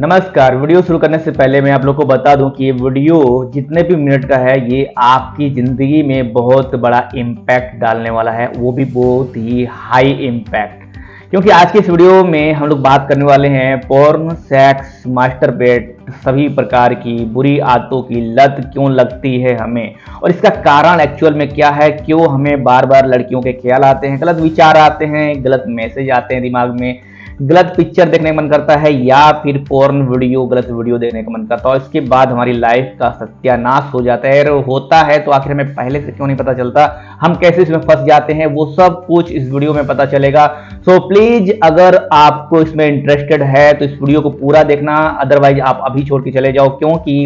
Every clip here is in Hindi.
नमस्कार। वीडियो शुरू करने से पहले मैं आप लोग को बता दूं कि ये वीडियो जितने भी मिनट का है ये आपकी ज़िंदगी में बहुत बड़ा इम्पैक्ट डालने वाला है, वो भी बहुत ही हाई इम्पैक्ट। क्योंकि आज के इस वीडियो में हम लोग बात करने वाले हैं पोर्न, सेक्स, मास्टरबेट, सभी प्रकार की बुरी आदतों की लत क्यों लगती है हमें और इसका कारण एक्चुअल में क्या है। क्यों हमें बार बार लड़कियों के ख्याल आते हैं, गलत विचार आते हैं, गलत मैसेज आते हैं दिमाग में, गलत पिक्चर देखने का मन करता है या फिर पोर्न वीडियो, गलत वीडियो देखने का मन करता है और इसके बाद हमारी लाइफ का सत्यानाश हो जाता है। और होता है तो आखिर हमें पहले से क्यों नहीं पता चलता, हम कैसे इसमें फंस जाते हैं, वो सब कुछ इस वीडियो में पता चलेगा। सो प्लीज अगर आपको इसमें इंटरेस्टेड है तो इस वीडियो को पूरा देखना, अदरवाइज आप अभी छोड़ के चले जाओ, क्योंकि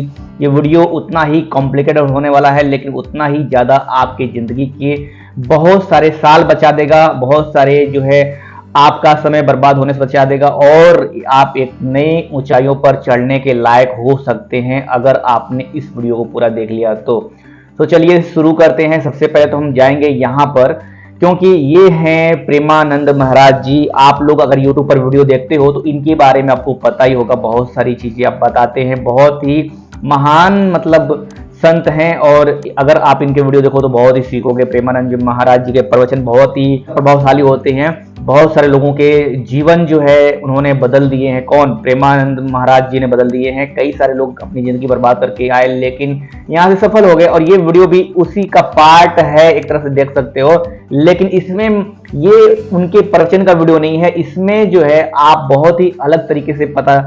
ये वीडियो उतना ही कॉम्प्लिकेटेड होने वाला है लेकिन उतना ही ज्यादा आपकी जिंदगी के बहुत सारे साल बचा देगा, बहुत सारे जो है आपका समय बर्बाद होने से बचा देगा और आप एक नई ऊंचाइयों पर चढ़ने के लायक हो सकते हैं अगर आपने इस वीडियो को पूरा देख लिया तो चलिए शुरू करते हैं। सबसे पहले तो हम जाएंगे यहाँ पर, क्योंकि ये हैं प्रेमानंद महाराज जी। आप लोग अगर यूट्यूब पर वीडियो देखते हो तो इनके बारे में आपको पता ही होगा, बहुत सारी चीजें आप बताते हैं, बहुत ही महान मतलब संत हैं और अगर आप इनके वीडियो देखो तो बहुत ही सीखोगे। प्रेमानंद महाराज जी के प्रवचन बहुत ही प्रभावशाली होते हैं, बहुत सारे लोगों के जीवन जो है उन्होंने बदल दिए हैं। कौन? प्रेमानंद महाराज जी ने बदल दिए हैं। कई सारे लोग अपनी जिंदगी बर्बाद करके आए लेकिन यहाँ से सफल हो गए और ये वीडियो भी उसी का पार्ट है, एक तरह से देख सकते हो। लेकिन इसमें ये उनके प्रवचन का वीडियो नहीं है, इसमें जो है आप बहुत ही अलग तरीके से पता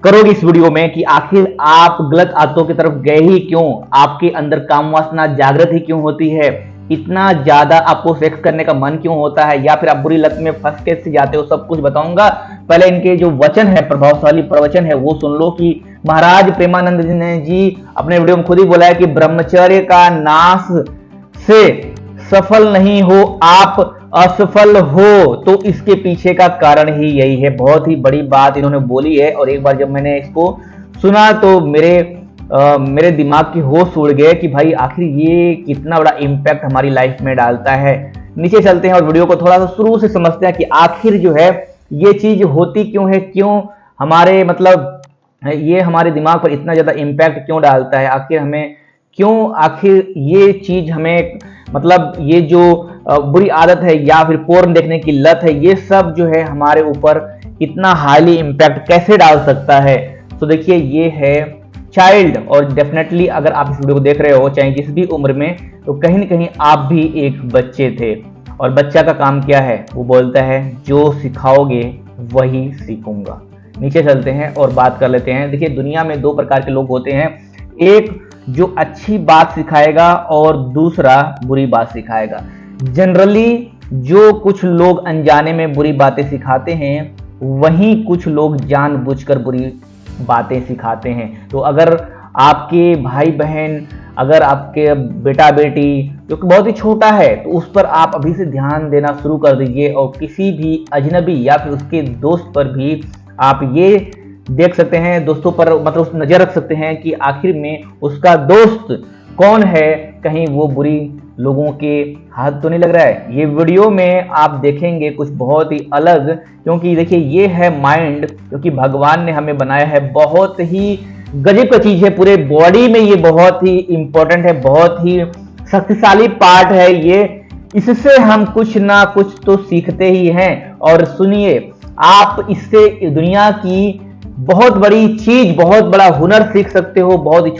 करोगे इस वीडियो में कि आखिर आप गलत आदतों की तरफ गए ही क्यों, आपके अंदर काम वासना जागृत ही क्यों होती है, इतना ज्यादा आपको सेक्स करने का मन क्यों होता है, या फिर आप बुरी लत में फंस कैसे जाते हो, सब कुछ बताऊंगा। पहले इनके जो वचन है, प्रभावशाली प्रवचन है, वो सुन लो कि महाराज प्रेमानंद जी अपने वीडियो में खुद ही बोला है कि ब्रह्मचर्य का नाश से सफल नहीं हो आप असफल हो, तो इसके पीछे का कारण ही यही है। बहुत ही बड़ी बात इन्होंने बोली है और एक बार जब मैंने इसको सुना तो मेरे दिमाग की होश उड़ गए कि भाई आखिर ये कितना बड़ा इम्पैक्ट हमारी लाइफ में डालता है। नीचे चलते हैं और वीडियो को थोड़ा सा शुरू से समझते हैं कि आखिर जो है ये चीज होती क्यों है, क्यों हमारे मतलब ये हमारे दिमाग पर इतना ज्यादा इम्पैक्ट क्यों डालता है, आखिर हमें क्यों, आखिर ये चीज हमें मतलब ये जो बुरी आदत है या फिर पोर्न देखने की लत है, ये सब जो है हमारे ऊपर इतना हाईली इम्पैक्ट कैसे डाल सकता है। तो देखिए ये है चाइल्ड, और डेफिनेटली अगर आप इस वीडियो को देख रहे हो चाहे जिस भी उम्र में, तो कहीं ना कहीं आप भी एक बच्चे थे। और बच्चा का काम क्या है, वो बोलता है जो सिखाओगे वही सीखूंगा। नीचे चलते हैं और बात कर लेते हैं। देखिए दुनिया में दो प्रकार के लोग होते हैं, एक जो अच्छी बात सिखाएगा और दूसरा बुरी बात सिखाएगा। जनरली जो कुछ लोग अनजाने में बुरी बातें सिखाते हैं वहीं कुछ लोग जानबूझकर बुरी बातें सिखाते हैं। तो अगर आपके भाई बहन, अगर आपके बेटा बेटी जो कि बहुत ही छोटा है, तो उस पर आप अभी से ध्यान देना शुरू कर दीजिए और किसी भी अजनबी या फिर उसके दोस्त पर भी आप ये देख सकते हैं, दोस्तों पर मतलब उस नजर रख सकते हैं कि आखिर में उसका दोस्त कौन है, कहीं वो बुरी लोगों के हाथ तो नहीं लग रहा है। ये वीडियो में आप देखेंगे कुछ बहुत ही अलग, क्योंकि देखिए ये है माइंड, क्योंकि भगवान ने हमें बनाया है, बहुत ही गजब का चीज है, पूरे बॉडी में ये बहुत ही इंपॉर्टेंट है, बहुत ही शक्तिशाली पार्ट है ये, इससे हम कुछ ना कुछ तो सीखते ही हैं। और सुनिए, आप इससे दुनिया की बहुत बड़ी चीज, बहुत बड़ा हुनर सीख सकते हो। बहुत ही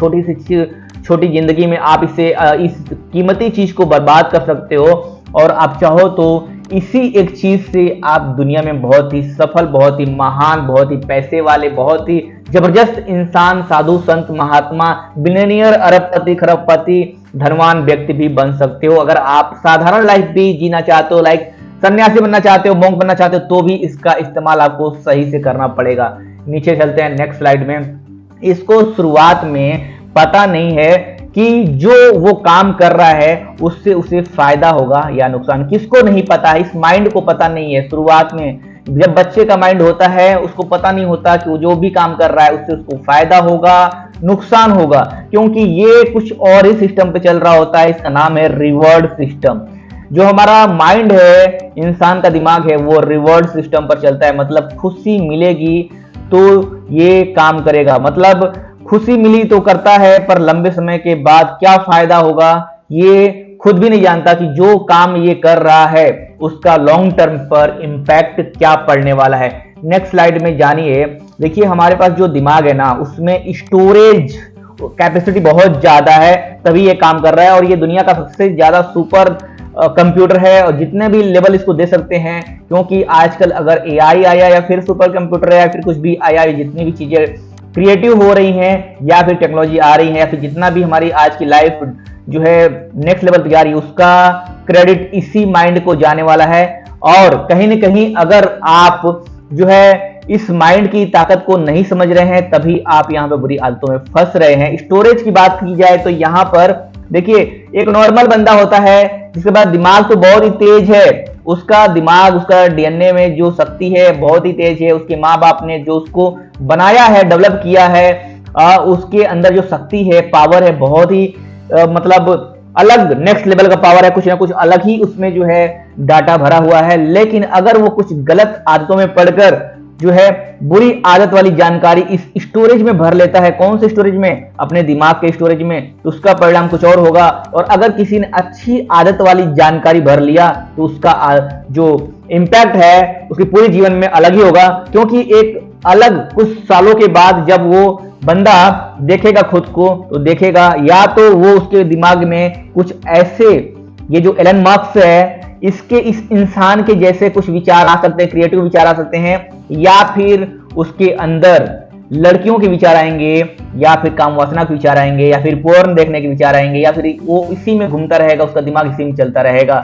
छोटी जिंदगी में आप इस कीमती चीज को बर्बाद कर सकते हो और आप चाहो तो इसी एक चीज से आप दुनिया में बहुत ही सफल, बहुत ही महान, बहुत ही पैसे वाले, बहुत ही जबरदस्त इंसान, साधु संत, महात्मा, बिलियनियर, अरबपति, खरबपति, धनवान व्यक्ति भी बन सकते हो। अगर आप साधारण लाइफ भी जीना चाहते हो, लाइक सन्यासी बनना चाहते हो, मोंक बनना चाहते हो, तो भी इसका इस्तेमाल आपको सही से करना पड़ेगा। नीचे चलते हैं नेक्स्ट स्लाइड में। इसको शुरुआत में पता नहीं है कि जो वो काम कर रहा है उससे उसे फायदा होगा या नुकसान, किसको नहीं पता है, इस माइंड को पता नहीं है। शुरुआत में जब बच्चे का माइंड होता है उसको पता नहीं होता कि वो जो भी काम कर रहा है उससे उसको फायदा होगा, नुकसान होगा, क्योंकि ये कुछ और ही सिस्टम पे चल रहा होता है। इसका नाम है रिवॉर्ड सिस्टम। जो हमारा माइंड है, इंसान का दिमाग है, वो रिवॉर्ड सिस्टम पर चलता है, मतलब खुशी मिलेगी तो ये काम करेगा। मतलब खुशी मिली तो करता है, पर लंबे समय के बाद क्या फायदा होगा ये खुद भी नहीं जानता कि जो काम ये कर रहा है उसका लॉन्ग टर्म पर इम्पैक्ट क्या पड़ने वाला है। नेक्स्ट स्लाइड में जानिए। देखिए हमारे पास जो दिमाग है ना, उसमें स्टोरेज कैपेसिटी बहुत ज्यादा है, तभी ये काम कर रहा है। और ये दुनिया का सबसे ज्यादा सुपर कंप्यूटर है, और जितने भी लेवल इसको दे सकते हैं, क्योंकि आजकल अगर एआई आया या फिर सुपर कंप्यूटर या फिर कुछ भी आया, जितनी भी चीजें क्रिएटिव हो रही हैं या फिर टेक्नोलॉजी आ रही है या फिर जितना भी हमारी आज की लाइफ जो है नेक्स्ट लेवल तैयार है, उसका क्रेडिट इसी माइंड को जाने वाला है। और कहीं ना कहीं अगर आप जो है इस माइंड की ताकत को नहीं समझ रहे हैं, तभी आप यहाँ पे बुरी आदतों में फंस रहे हैं। स्टोरेज की बात की जाए तो यहाँ पर देखिए एक नॉर्मल बंदा होता है जिसके पास दिमाग तो बहुत ही तेज है, उसका दिमाग, उसका डीएनए में जो शक्ति है बहुत ही तेज है, उसके माँ बाप ने जो उसको बनाया है, डेवलप किया है, उसके अंदर जो शक्ति है, पावर है, बहुत ही मतलब अलग नेक्स्ट लेवल का पावर है, कुछ ना कुछ अलग ही उसमें जो है डाटा भरा हुआ है। लेकिन अगर वो कुछ गलत आदतों में पड़कर जो है बुरी आदत वाली जानकारी इस स्टोरेज में भर लेता है, कौन से स्टोरेज में, अपने दिमाग के स्टोरेज में, तो उसका परिणाम कुछ और होगा। और अगर किसी ने अच्छी आदत वाली जानकारी भर लिया तो उसका जो इम्पैक्ट है उसके पूरे जीवन में अलग ही होगा। क्योंकि एक अलग कुछ सालों के बाद जब वो बंदा देखेगा खुद को, तो देखेगा या तो वो उसके दिमाग में कुछ ऐसे, ये जो एलन मस्क है इसके इस इंसान के जैसे कुछ विचार आ सकते हैं, क्रिएटिव विचार आ सकते हैं, या फिर उसके अंदर लड़कियों के विचार आएंगे, या फिर काम वासना के विचार आएंगे, या फिर पोर्न देखने के विचार आएंगे, या फिर वो इसी में घूमता रहेगा, उसका दिमाग इसी में चलता रहेगा।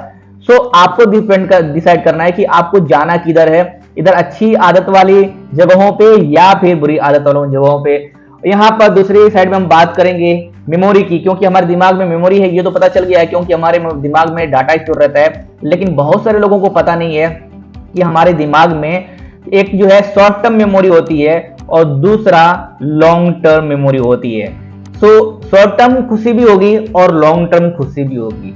सो आपको डिसाइड करना है कि आपको जाना किधर है, इधर अच्छी आदत वाली जगहों पे या फिर बुरी आदत वाली जगहों पे। यहाँ पर दूसरी साइड में हम बात करेंगे मेमोरी की, क्योंकि हमारे दिमाग में मेमोरी है ये तो पता चल गया है, क्योंकि हमारे दिमाग में डाटा स्टोर रहता है। लेकिन बहुत सारे लोगों को पता नहीं है कि हमारे दिमाग में एक जो है शॉर्ट टर्म मेमोरी होती है और दूसरा लॉन्ग टर्म मेमोरी होती है। सो शॉर्ट टर्म खुशी भी होगी और लॉन्ग टर्म खुशी भी होगी,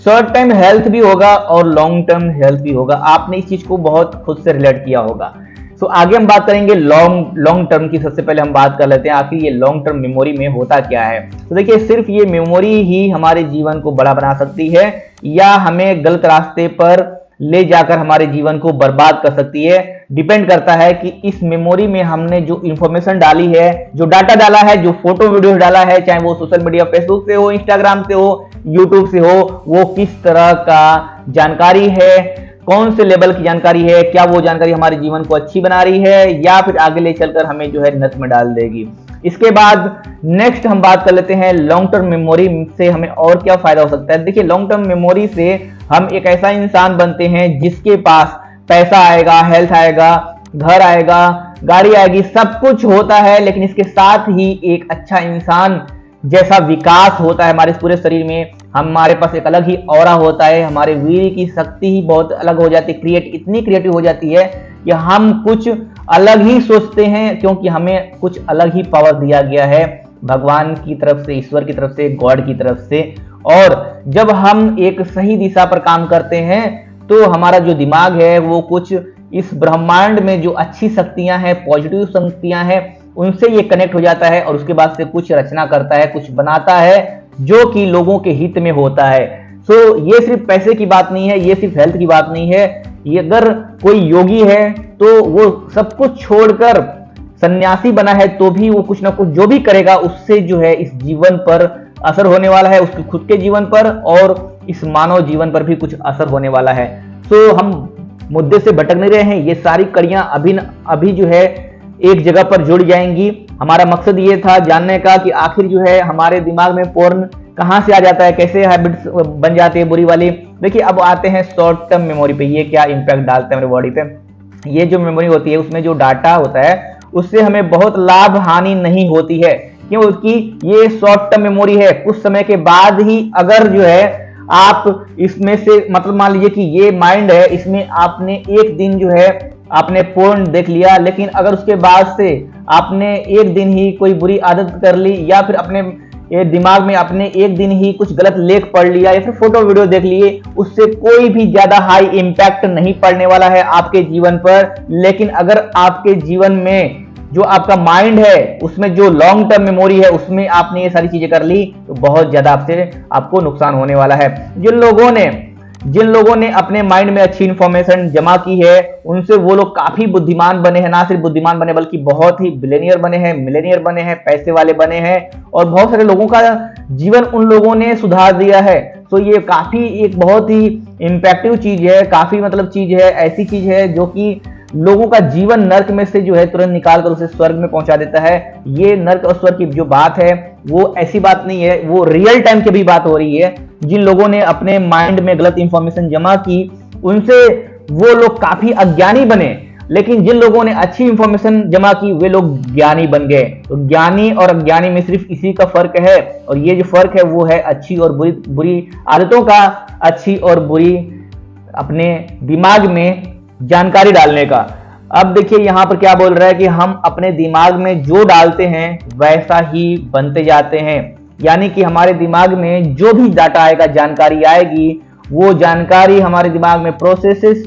शॉर्ट टर्म हेल्थ भी होगा और लॉन्ग टर्म हेल्थ भी होगा। आपने इस चीज को बहुत खुद से रिलेट किया होगा। सो आगे हम बात करेंगे लॉन्ग टर्म की। सबसे पहले हम बात कर लेते हैं आखिर ये लॉन्ग टर्म मेमोरी में होता क्या है। तो देखिए सिर्फ ये मेमोरी ही हमारे जीवन को बड़ा बना सकती है या हमें गलत रास्ते पर ले जाकर हमारे जीवन को बर्बाद कर सकती है। डिपेंड करता है कि इस मेमोरी में हमने जो इंफॉर्मेशन डाली है, जो डाटा डाला है, जो फोटो वीडियो डाला है, चाहे वो सोशल मीडिया फेसबुक से हो, इंस्टाग्राम से हो, यूट्यूब से हो, वो किस तरह का जानकारी है, कौन से लेवल की जानकारी है, क्या वो जानकारी हमारे जीवन को अच्छी बना रही है या फिर आगे ले चलकर हमें जो है नस में डाल देगी। इसके बाद नेक्स्ट हम बात कर लेते हैं लॉन्ग टर्म मेमोरी से हमें और क्या फायदा हो सकता है। देखिए लॉन्ग टर्म मेमोरी से हम एक ऐसा इंसान बनते हैं जिसके पास पैसा आएगा, हेल्थ आएगा, घर आएगा, गाड़ी आएगी, सब कुछ होता है, लेकिन इसके साथ ही एक अच्छा इंसान जैसा विकास होता है हमारे पूरे शरीर में। हमारे पास एक अलग ही ऑरा होता है, हमारे वीर की शक्ति ही बहुत अलग हो जाती है, इतनी क्रिएटिव हो जाती है कि हम कुछ अलग ही सोचते हैं, क्योंकि हमें कुछ अलग ही पावर दिया गया है भगवान की तरफ से, ईश्वर की तरफ से, गॉड की तरफ से। और जब हम एक सही दिशा पर काम करते हैं तो हमारा जो दिमाग है वो कुछ इस ब्रह्मांड में जो अच्छी शक्तियां हैं, पॉजिटिव शक्तियां हैं, उनसे ये कनेक्ट हो जाता है और उसके बाद से कुछ रचना करता है, कुछ बनाता है जो कि लोगों के हित में होता है। सो ये सिर्फ पैसे की बात नहीं है, ये सिर्फ हेल्थ की बात नहीं है। ये अगर कोई योगी है तो वो सब कुछ छोड़कर सन्यासी बना है तो भी वो कुछ ना कुछ जो भी करेगा उससे जो है इस जीवन पर असर होने वाला है, उसके खुद के जीवन पर और इस मानव जीवन पर भी कुछ असर होने वाला है। सो हम मुद्दे से भटक नहीं रहे हैं, ये सारी कड़ियां अभी जो है एक जगह पर जुड़ जाएंगी। हमारा मकसद ये था जानने का कि आखिर जो है हमारे दिमाग में पोर्न कहां से आ जाता है, कैसे हैबिट्स बन जाती है बुरी वाली। देखिए अब आते हैं शॉर्ट टर्म मेमोरी पे, ये क्या इंपैक्ट डालता है हमारी बॉडी पे। ये जो मेमोरी होती है उसमें जो डाटा होता है उससे हमें बहुत लाभ हानि नहीं होती है, क्योंकि ये शॉर्ट टर्म मेमोरी है। कुछ समय के बाद ही अगर जो है आप इसमें से मतलब मान लीजिए कि ये माइंड है, इसमें आपने एक दिन जो है आपने पोर्न देख लिया, लेकिन अगर उसके बाद से आपने एक दिन ही कोई बुरी आदत कर ली या फिर अपने ये दिमाग में आपने एक दिन ही कुछ गलत लेख पढ़ लिया या फिर फोटो वीडियो देख लिए, उससे कोई भी ज्यादा हाई इम्पैक्ट नहीं पड़ने वाला है आपके जीवन पर। लेकिन अगर आपके जीवन में जो आपका माइंड है उसमें जो लॉन्ग टर्म मेमोरी है उसमें आपने ये सारी चीजें कर ली तो बहुत ज्यादा आपको नुकसान होने वाला है। जिन लोगों ने अपने माइंड में अच्छी इंफॉर्मेशन जमा की है उनसे वो लोग काफी बुद्धिमान बने हैं, ना सिर्फ बुद्धिमान बने बल्कि बहुत ही बिलियनियर बने हैं, मिलेनियर बने हैं, पैसे वाले बने हैं और बहुत सारे लोगों का जीवन उन लोगों ने सुधार दिया है। तो ये काफी एक बहुत ही इंपैक्टिव चीज है, काफी मतलब चीज है, ऐसी चीज है जो कि लोगों का जीवन नर्क में से जो है तुरंत निकाल कर उसे स्वर्ग में पहुंचा देता है। ये नर्क और स्वर्ग की जो बात है वो ऐसी बात नहीं है, वो रियल टाइम की भी बात हो रही है। जिन लोगों ने अपने माइंड में गलत इंफॉर्मेशन जमा की उनसे वो लोग काफी अज्ञानी बने, लेकिन जिन लोगों ने अच्छी इंफॉर्मेशन जमा की वे लोग ज्ञानी बन गए। तो ज्ञानी और अज्ञानी में सिर्फ इसी का फर्क है, और ये जो फर्क है वो है अच्छी और बुरी आदतों का, अच्छी और बुरी अपने दिमाग में जानकारी डालने का। अब देखिए यहां पर क्या बोल रहा है कि हम अपने दिमाग में जो डालते हैं वैसा ही बनते जाते हैं, यानी कि हमारे दिमाग में जो भी डाटा आएगा, जानकारी आएगी, वो जानकारी हमारे दिमाग में प्रोसेस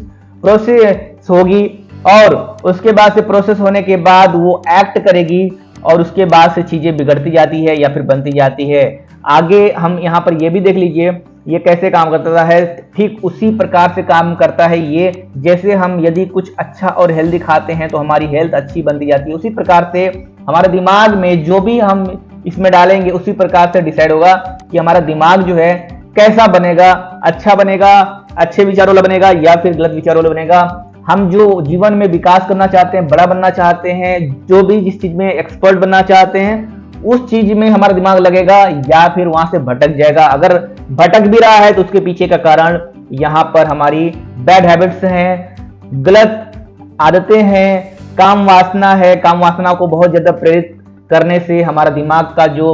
होगी और उसके बाद से प्रोसेस होने के बाद वो एक्ट करेगी और उसके बाद से चीजें बिगड़ती जाती है या फिर बनती जाती है। आगे हम यहाँ पर ये भी देख लीजिए ये कैसे काम करता है। ठीक उसी प्रकार से काम करता है ये, जैसे हम यदि कुछ अच्छा और हेल्दी खाते हैं तो हमारी हेल्थ अच्छी बनती जाती है, उसी प्रकार से हमारे दिमाग में जो भी हम इसमें डालेंगे उसी प्रकार से डिसाइड होगा कि हमारा दिमाग जो है कैसा बनेगा, अच्छा बनेगा, अच्छे विचारों वाला बनेगा या फिर गलत विचारों वाला बनेगा। हम जो जीवन में विकास करना चाहते हैं, बड़ा बनना चाहते हैं, जो भी जिस चीज में एक्सपर्ट बनना चाहते हैं उस चीज में हमारा दिमाग लगेगा या फिर वहां से भटक जाएगा। अगर भटक भी रहा है तो उसके पीछे का कारण यहाँ पर हमारी बैड हैबिट्स हैं, गलत आदतें हैं, काम वासना है। काम वासना को बहुत ज्यादा प्रेरित करने से हमारा दिमाग का जो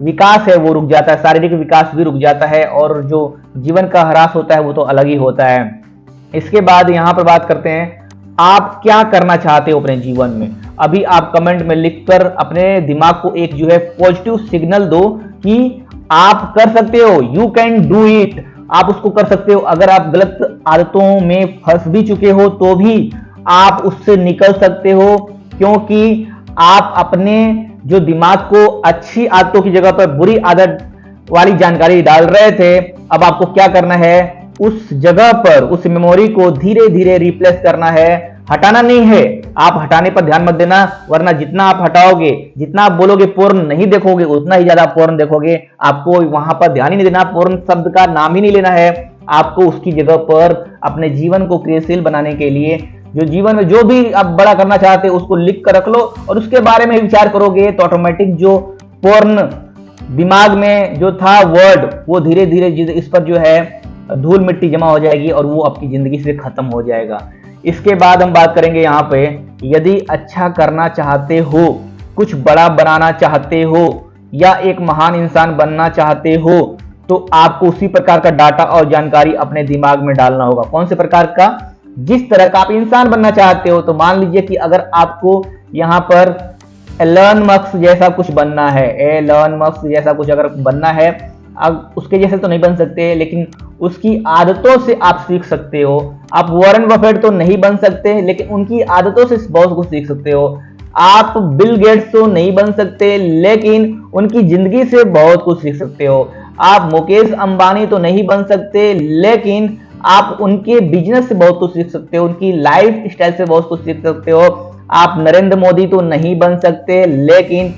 विकास है वो रुक जाता है, शारीरिक विकास भी रुक जाता है और जो जीवन का ह्रास होता है वो तो अलग ही होता है। इसके बाद यहाँ पर बात करते हैं आप क्या करना चाहते हो अपने जीवन में। अभी आप कमेंट में लिखकर अपने दिमाग को एक जो है पॉजिटिव सिग्नल दो कि आप कर सकते हो, यू कैन डू इट, आप उसको कर सकते हो। अगर आप गलत आदतों में फंस भी चुके हो तो भी आप उससे निकल सकते हो, क्योंकि आप अपने जो दिमाग को अच्छी आदतों की जगह पर बुरी आदत वाली जानकारी डाल रहे थे, अब आपको क्या करना है, उस जगह पर उस मेमोरी को धीरे धीरे रिप्लेस करना है, हटाना नहीं है। आप हटाने पर ध्यान मत देना, वरना जितना आप हटाओगे, जितना आप बोलोगे पोर्न नहीं देखोगे, उतना ही ज्यादा पोर्न देखोगे। आपको वहां पर ध्यान ही नहीं देना, पोर्न शब्द का नाम ही नहीं लेना है। आपको उसकी जगह पर अपने जीवन को क्रियाशील बनाने के लिए जो जीवन में जो भी आप बड़ा करना चाहते हो उसको लिख कर रख लो और उसके बारे में विचार करोगे तो ऑटोमेटिक जो पोर्न दिमाग में जो था वर्ड वो धीरे धीरे इस पर जो है धूल मिट्टी जमा हो जाएगी और वो आपकी जिंदगी से खत्म हो जाएगा। इसके बाद हम बात करेंगे यहाँ पे, यदि अच्छा करना चाहते हो, कुछ बड़ा बनाना चाहते हो या एक महान इंसान बनना चाहते हो तो आपको उसी प्रकार का डाटा और जानकारी अपने दिमाग में डालना होगा। कौन से प्रकार का? जिस तरह का आप इंसान बनना चाहते हो। तो मान लीजिए कि अगर आपको यहाँ पर एलन मस्क जैसा कुछ बनना है, एलन मस्क जैसा कुछ अगर बनना है, अब उसके जैसे तो नहीं बन सकते लेकिन उसकी आदतों से आप सीख सकते हो। आप वॉरेन बफेट तो नहीं बन सकते लेकिन उनकी आदतों से बहुत कुछ सीख सकते हो। आप बिल गेट्स तो नहीं बन सकते लेकिन उनकी जिंदगी से बहुत कुछ सीख सकते हो। आप मुकेश अंबानी तो नहीं बन सकते लेकिन आप उनके बिजनेस से बहुत कुछ सीख सकते हो, उनकी लाइफ स्टाइल से बहुत कुछ सीख सकते हो। आप नरेंद्र मोदी तो नहीं बन सकते लेकिन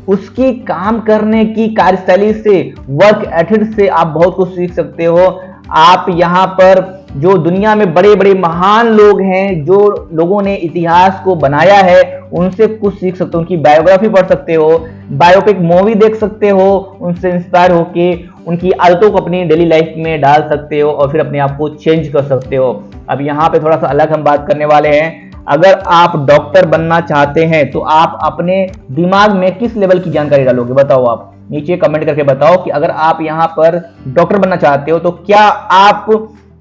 उसकी काम करने की कार्यशैली से, वर्क एथिक्स से आप बहुत कुछ सीख सकते हो। आप यहाँ पर जो दुनिया में बड़े बड़े महान लोग हैं, जो लोगों ने इतिहास को बनाया है, उनसे कुछ सीख सकते हो, उनकी बायोग्राफी पढ़ सकते हो, बायोपिक मूवी देख सकते हो, उनसे इंस्पायर होके उनकी आदतों को अपनी डेली लाइफ में डाल सकते हो और फिर अपने आप को चेंज कर सकते हो। अब यहाँ पे थोड़ा सा अलग हम बात करने वाले हैं। अगर आप डॉक्टर बनना चाहते हैं तो आप अपने दिमाग में किस लेवल की जानकारी डालोगे, बताओ। आप नीचे कमेंट करके बताओ कि अगर आप यहाँ पर डॉक्टर बनना चाहते हो तो क्या आप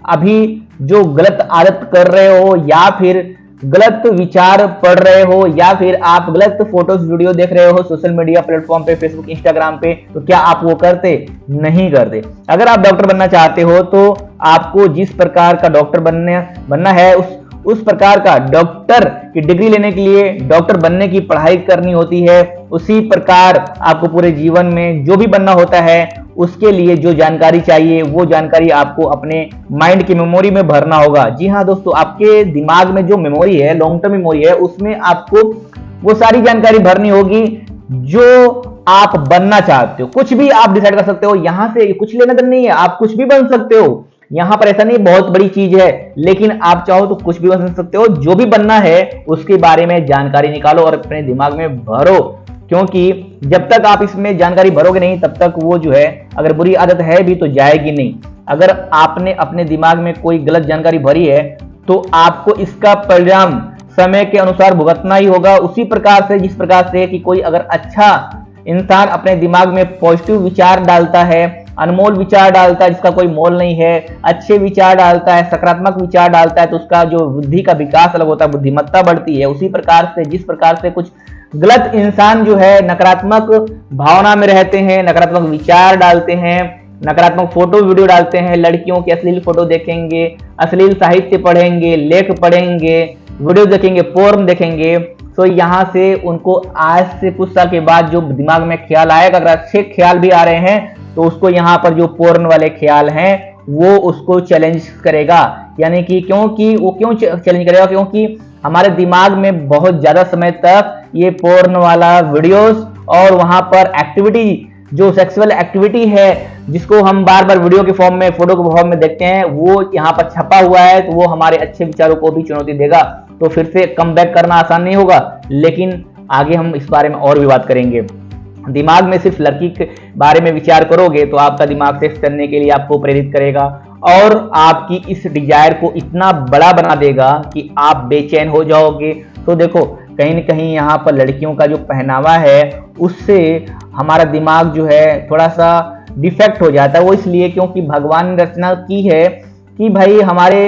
अभी जो गलत आदत कर रहे हो या फिर गलत विचार पढ़ रहे हो या फिर आप गलत फोटोज वीडियो देख रहे हो सोशल मीडिया प्लेटफॉर्म पे, फेसबुक, इंस्टाग्राम पे, तो क्या आप वो करते? नहीं करते। अगर आप डॉक्टर बनना चाहते हो तो आपको जिस प्रकार का डॉक्टर बनना है उस प्रकार का डॉक्टर की डिग्री लेने के लिए डॉक्टर बनने की पढ़ाई करनी होती है, उसी प्रकार आपको पूरे जीवन में जो भी बनना होता है उसके लिए जो जानकारी चाहिए वो जानकारी आपको अपने माइंड की मेमोरी में भरना होगा। जी हाँ दोस्तों, आपके दिमाग में जो मेमोरी है, लॉन्ग टर्म मेमोरी है, उसमें आपको वो सारी जानकारी भरनी होगी जो आप बनना चाहते हो। कुछ भी आप डिसाइड कर सकते हो, यहां से कुछ लेना देना नहीं है, आप कुछ भी बन सकते हो। यहां पर ऐसा नहीं बहुत बड़ी चीज है, लेकिन आप चाहो तो कुछ भी बन सकते हो। जो भी बनना है उसके बारे में जानकारी निकालो और अपने दिमाग में भरो, क्योंकि जब तक आप इसमें जानकारी भरोगे नहीं तब तक वो जो है, अगर बुरी आदत है भी तो जाएगी नहीं। अगर आपने अपने दिमाग में कोई गलत जानकारी भरी है तो आपको इसका परिणाम समय के अनुसार भुगतना ही होगा। उसी प्रकार से जिस प्रकार से कि कोई अगर अच्छा इंसान अपने दिमाग में पॉजिटिव विचार डालता है, अनमोल विचार डालता है जिसका कोई मोल नहीं है, अच्छे विचार डालता है, सकारात्मक विचार डालता है, तो उसका जो बुद्धि का विकास अलग होता है, बुद्धिमत्ता बढ़ती है। उसी प्रकार से जिस प्रकार से कुछ गलत इंसान जो है नकारात्मक भावना में रहते हैं, नकारात्मक विचार डालते हैं, नकारात्मक फोटो वीडियो डालते हैं, लड़कियों की अश्लील फोटो देखेंगे, अश्लील साहित्य पढ़ेंगे, लेख पढ़ेंगे, वीडियो देखेंगे, पोर्न देखेंगे, तो यहाँ से उनको आज से कुछ साल के बाद जो दिमाग में ख्याल आएगा, अगर अच्छे ख्याल भी आ रहे हैं तो उसको यहाँ पर जो पोर्न वाले ख्याल हैं वो उसको चैलेंज करेगा। यानी कि क्योंकि वो क्यों चैलेंज करेगा, क्योंकि हमारे दिमाग में बहुत ज्यादा समय तक ये पोर्न वाला वीडियोस और वहां पर एक्टिविटी, जो सेक्सुअल एक्टिविटी है जिसको हम बार बार वीडियो के फॉर्म में, फोटो के फॉर्म में देखते हैं, वो यहाँ पर छपा हुआ है, तो वो हमारे अच्छे विचारों को भी चुनौती देगा। तो फिर से कम बैक करना आसान नहीं होगा, लेकिन आगे हम इस बारे में और भी बात करेंगे। दिमाग में सिर्फ लड़की के बारे में विचार करोगे तो आपका दिमाग सेक्स करने के लिए आपको प्रेरित करेगा और आपकी इस डिजायर को इतना बड़ा बना देगा कि आप बेचैन हो जाओगे। तो देखो, कहीं न कहीं यहाँ पर लड़कियों का जो पहनावा है उससे हमारा दिमाग जो है थोड़ा सा डिफेक्ट हो जाता है। वो इसलिए क्योंकि भगवान ने रचना की है कि भाई हमारे,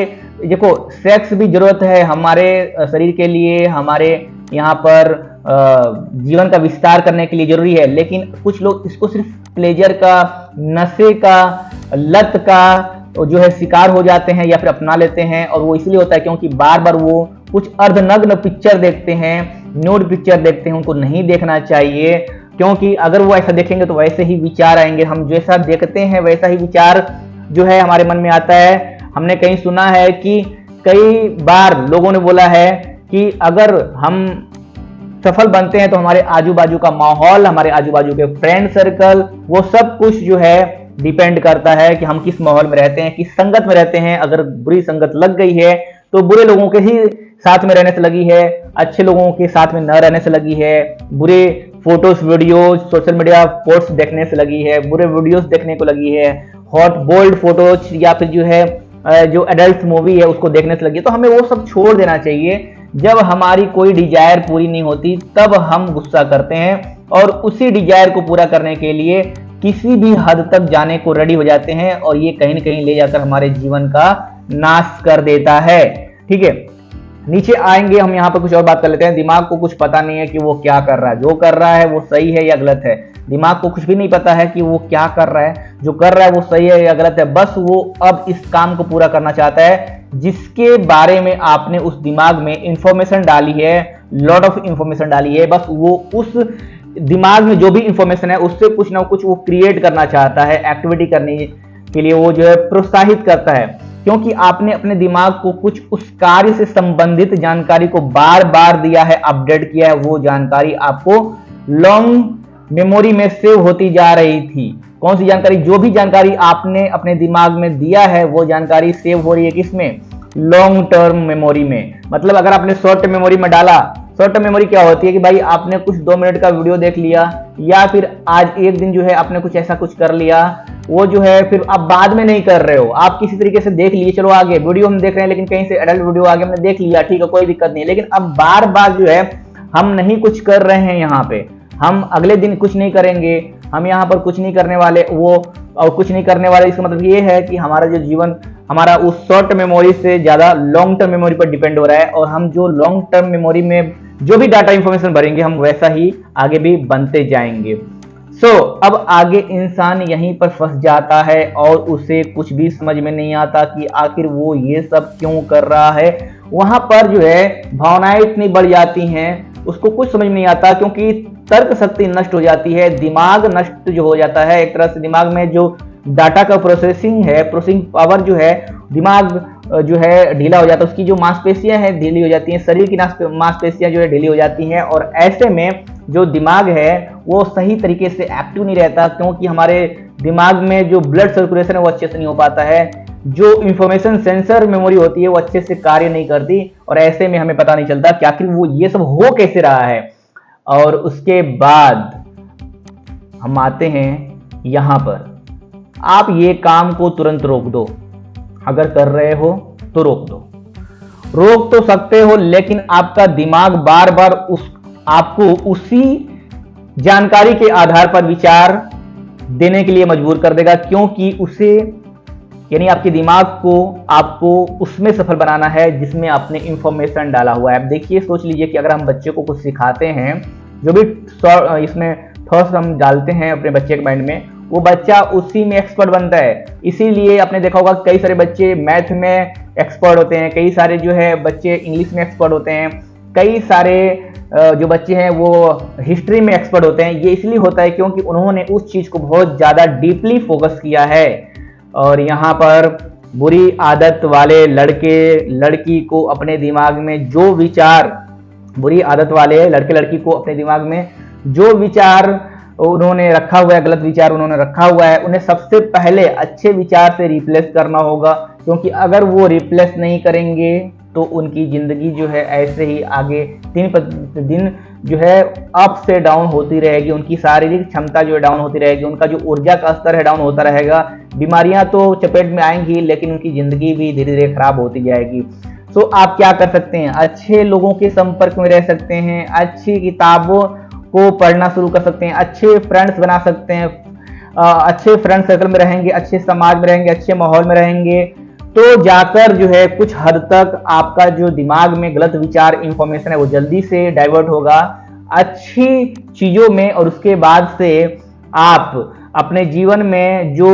देखो, सेक्स भी जरूरत है हमारे शरीर के लिए, हमारे यहाँ पर जीवन का विस्तार करने के लिए जरूरी है, लेकिन कुछ लोग इसको सिर्फ प्लेजर का, नशे का, लत का जो है शिकार हो जाते हैं या फिर अपना लेते हैं। और वो इसलिए होता है क्योंकि बार बार वो कुछ अर्धनग्न पिक्चर देखते हैं, न्यूड पिक्चर देखते हैं, उनको नहीं देखना चाहिए, क्योंकि अगर वो ऐसा देखेंगे तो वैसे ही विचार आएंगे। हम जैसा देखते हैं वैसा ही विचार जो है हमारे मन में आता है। हमने कहीं सुना है कि कई बार लोगों ने बोला है कि अगर हम सफल बनते हैं तो हमारे आजू बाजू का माहौल, हमारे आजू बाजू के फ्रेंड सर्कल, वो सब कुछ जो है डिपेंड करता है कि हम किस माहौल में रहते हैं, किस संगत में रहते हैं। अगर बुरी संगत लग गई है तो बुरे लोगों के ही साथ में रहने से लगी है, अच्छे लोगों के साथ में न रहने से लगी है, बुरे photos, videos, social media post देखने से लगी है, बुरे वीडियोस देखने को लगी है, हॉट बोल्ड फोटोज या फिर जो है जो एडल्ट मूवी है उसको देखने से लगी है। तो हमें वो सब छोड़ देना चाहिए। जब हमारी कोई डिजायर पूरी नहीं होती तब हम गुस्सा करते हैं और उसी डिजायर को पूरा करने के लिए किसी भी हद तक जाने को रेडी हो जाते हैं, और ये कहीं न कहीं ले जाकर हमारे जीवन का नाश कर देता है। ठीक है, नीचे आएंगे हम, यहाँ पर कुछ और बात कर लेते हैं। दिमाग को कुछ पता नहीं है कि वो क्या कर रहा है, जो कर रहा है वो सही है या गलत है। दिमाग को कुछ भी नहीं पता है कि वो क्या कर रहा है, जो कर रहा है वो सही है या गलत है। बस वो अब इस काम को पूरा करना चाहता है जिसके बारे में आपने उस दिमाग में इंफॉर्मेशन डाली है, लॉट ऑफ इंफॉर्मेशन डाली है। बस वो उस दिमाग में जो भी इंफॉर्मेशन है उससे कुछ ना कुछ वो क्रिएट करना चाहता है, एक्टिविटी करने के लिए वो जो है प्रोत्साहित करता है, क्योंकि आपने अपने दिमाग को कुछ उस कार्य से संबंधित जानकारी को बार बार दिया है, अपडेट किया है। वो जानकारी आपको लॉन्ग मेमोरी में सेव होती जा रही थी। कौन सी जानकारी? जो भी जानकारी आपने अपने दिमाग में दिया है वो जानकारी सेव हो रही है किसमें? लॉन्ग टर्म मेमोरी में। मतलब अगर आपने शॉर्ट टर्म मेमोरी में डाला, शॉर्ट टर्म मेमोरी क्या होती है कि भाई आपने कुछ 2 मिनट का वीडियो देख लिया, या फिर आज एक दिन जो है आपने कुछ ऐसा कुछ कर लिया, वो जो है फिर आप बाद में नहीं कर रहे हो, आप किसी तरीके से देख लिए, चलो आगे वीडियो हम देख रहे हैं लेकिन कहीं से एडल्ट वीडियो आगे हमने देख लिया, ठीक है कोई दिक्कत नहीं, लेकिन अब बार बार जो है हम नहीं कुछ कर रहे हैं, यहाँ पे हम अगले दिन कुछ नहीं करेंगे, हम यहाँ पर कुछ नहीं करने वाले, वो और कुछ नहीं करने वाले। इसका मतलब ये है कि हमारा जो जीवन हमारा उस शॉर्ट मेमोरी से ज्यादा लॉन्ग टर्म मेमोरी पर डिपेंड हो रहा है, और हम जो लॉन्ग टर्म मेमोरी में जो भी डाटा इंफॉर्मेशन भरेंगे हम वैसा ही आगे भी बनते जाएंगे। अब आगे इंसान यहीं पर फंस जाता है और उसे कुछ भी समझ में नहीं आता कि आखिर वो ये सब क्यों कर रहा है। वहां पर जो है भावनाएं इतनी बढ़ जाती हैं, उसको कुछ समझ में नहीं आता, क्योंकि तर्क शक्ति नष्ट हो जाती है, दिमाग नष्ट जो हो जाता है। एक तरह से दिमाग में जो डाटा का प्रोसेसिंग पावर जो है, दिमाग जो है ढीला हो जाता है, उसकी जो मांसपेशियां हैं ढीली हो जाती हैं, शरीर की मांसपेशियां जो है ढीली हो जाती हैं, और ऐसे में जो दिमाग है वो सही तरीके से एक्टिव नहीं रहता, क्योंकि हमारे दिमाग में जो ब्लड सर्कुलेशन है वो अच्छे से नहीं हो पाता है, जो इंफॉर्मेशन सेंसर मेमोरी होती है वो अच्छे से कार्य नहीं करती, और ऐसे में हमें पता नहीं चलता कि आखिर वो ये सब हो कैसे रहा है। और उसके बाद हम आते हैं यहां पर, आप ये काम को तुरंत रोक दो, अगर कर रहे हो तो रोक दो। रोक तो सकते हो, लेकिन आपका दिमाग बार बार आपको उसी जानकारी के आधार पर विचार देने के लिए मजबूर कर देगा, क्योंकि उसे यानी आपके दिमाग को आपको उसमें सफल बनाना है जिसमें आपने इंफॉर्मेशन डाला हुआ है। अब देखिए, सोच लीजिए कि अगर हम बच्चे को कुछ सिखाते हैं, जो भी इसमें थॉट्स हम डालते हैं अपने बच्चे के माइंड में, वो बच्चा उसी में एक्सपर्ट बनता है। इसीलिए आपने देखा होगा कई सारे बच्चे मैथ में एक्सपर्ट होते हैं, कई सारे जो है बच्चे इंग्लिश में एक्सपर्ट होते हैं, कई सारे जो बच्चे हैं वो हिस्ट्री में एक्सपर्ट होते हैं। ये इसलिए होता है क्योंकि उन्होंने उस चीज को बहुत ज्यादा डीपली फोकस किया है। और यहाँ पर बुरी आदत वाले लड़के लड़की को अपने दिमाग में जो विचार, बुरी आदत वाले लड़के लड़की को अपने दिमाग में जो विचार उन्होंने रखा हुआ है, गलत विचार उन्होंने रखा हुआ है, उन्हें सबसे पहले अच्छे विचार से रिप्लेस करना होगा, क्योंकि अगर वो रिप्लेस नहीं करेंगे तो उनकी जिंदगी जो है ऐसे ही आगे दिन प्रतिदिन जो है अप से डाउन होती रहेगी, उनकी शारीरिक क्षमता जो है डाउन होती रहेगी, उनका जो ऊर्जा का स्तर है डाउन होता रहेगा, बीमारियां तो चपेट में आएंगी, लेकिन उनकी जिंदगी भी धीरे धीरे खराब होती जाएगी। सो आप क्या कर सकते हैं, अच्छे लोगों के संपर्क में रह सकते हैं, अच्छी किताबों को पढ़ना शुरू कर सकते हैं, अच्छे फ्रेंड्स बना सकते हैं, अच्छे फ्रेंड सर्कल में रहेंगे, अच्छे समाज में रहेंगे, अच्छे माहौल में रहेंगे, तो जाकर जो है कुछ हद तक आपका जो दिमाग में गलत विचार इंफॉर्मेशन है वो जल्दी से डाइवर्ट होगा अच्छी चीजों में, और उसके बाद से आप अपने जीवन में जो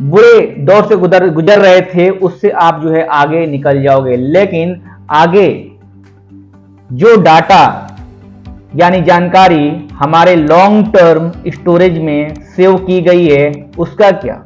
बुरे दौर से गुजर रहे थे उससे आप जो है आगे निकल जाओगे। लेकिन आगे जो डाटा यानी जानकारी हमारे लॉन्ग टर्म स्टोरेज में सेव की गई है, उसका क्या?